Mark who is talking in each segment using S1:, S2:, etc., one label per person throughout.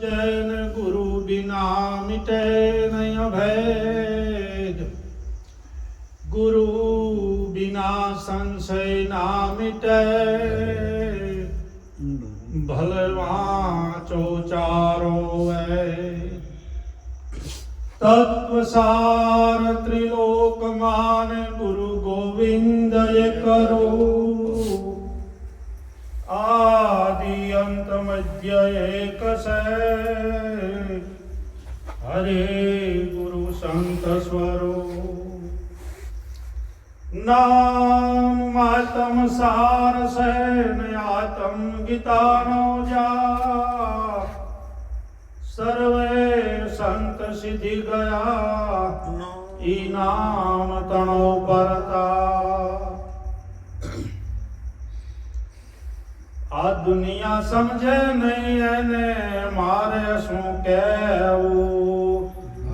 S1: जैन गुरु बिना मिटे नहीं भेद, गुरु बिना संशय ना मिटे। भलवाचो चारो तत्व सार त्रिलोक मान, गुरु गोविंद ये करो। आदि अंत मध्य एक से, हरे गुरु संत स्वरूप। नाम मातम सार से आत्म गीता नो जा, सर्वे संत सिद्धि गया इनाम तणो परता। आ दुनिया समझे नहीं एने मारे शू कहूं।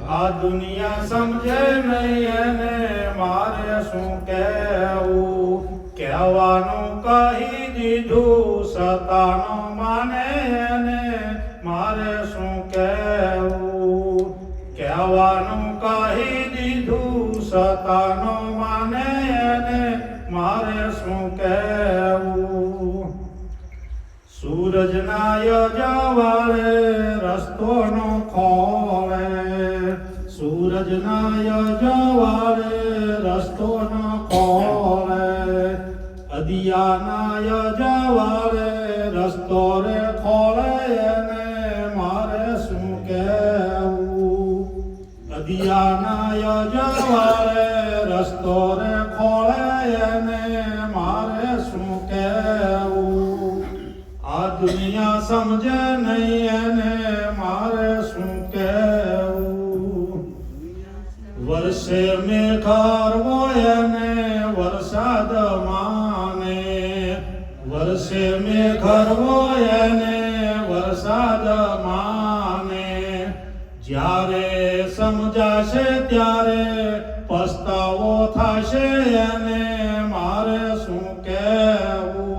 S1: आ दुनिया समझे नहीं एने मारे शू कहूं। कहवानू कही दीधू सतानो माने एने मारे शू कहूं। कहवानू कही दीधू सतानो माने एने मारे शू कहूं। सूरज नाय जवाळे रस्तो नो खोले, सूरज नाय जवाळे रस्तो नो खोले। अदिया नाय जवाळे रस्तो रे खोले ने मारे शू कहूं। अदिया नाय जवाळे रस्तो रे खोले ने मारे शू कहूं। आ दुनिया समझे नहीं एने मारे शू कहूं। वर्षे में खारवो एने वरसाद माने, वर्षे में खारवो एने वरसाद माने। ज्यारे समजाशे त्यारे पछतावो थाशे एने मारे शू कहूं।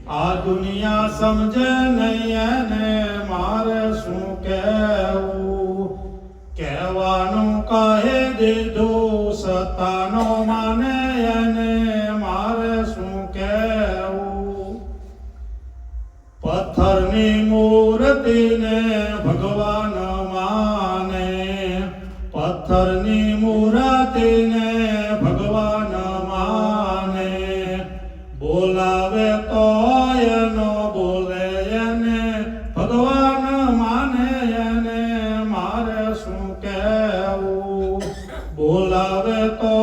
S1: आ दुनिया समझे नहीं एने मारे शू कहूं। कहवानू कहे दीधू सतानो माने एने मारे शू कहूं। पत्थरनी मूर्ति ने भगवान माने, पत्थरनी मूर्ति ने भगवान माने। बोलावे तो नो बोले एने भगवान माने एने मारे शू कहूं। बोलावे तो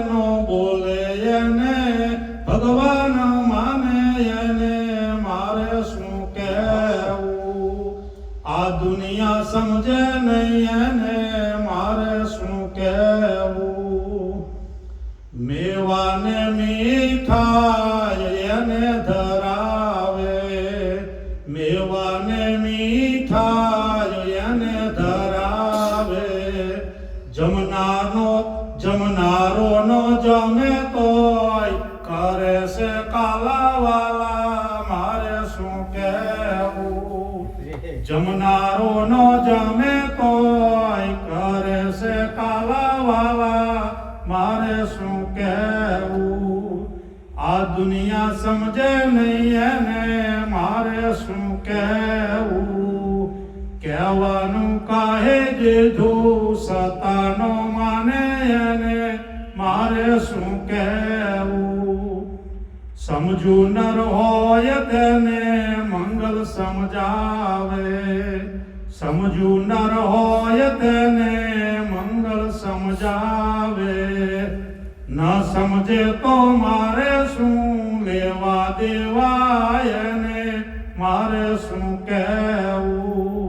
S1: नो बोले एने भगवान माने एने मारे शू कहूं। आ दुनिया समझे नहीं एने मारे शू कहूं। मेवाने मीठाई एने धरावे, मेवाने मीठाई एने धरावे। जमनारो नो जमे तोय करे से काला वाला मारे शू कहूं। जमनारो नो जमे तोय करे से काला वाला मारे शू कहूं। आ दुनिया समझे नहीं एने मारे शू कहूं। कहवानू काहे दीधू सतानो माने एने मारे शू कहूं। समझू नर होय तेने मंगल समझावे, समझू नर होय तेने मंगल समझावे। न समझे तो मारे शू लेवा देवा एने मारे शू कहूं।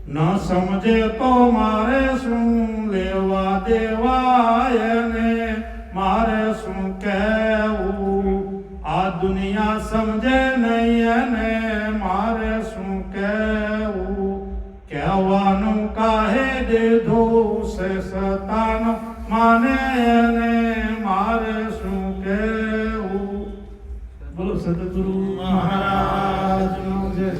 S1: न समझे तो मारे शू लेवा देवा एने मारे शू कहूं। आ दुनिया समझे नहीं एने मारे शू कहूं। कहवानू काहे दीधू से सतानो माने एने मारे शू कहूं। बोलो सतगुरु महाराज।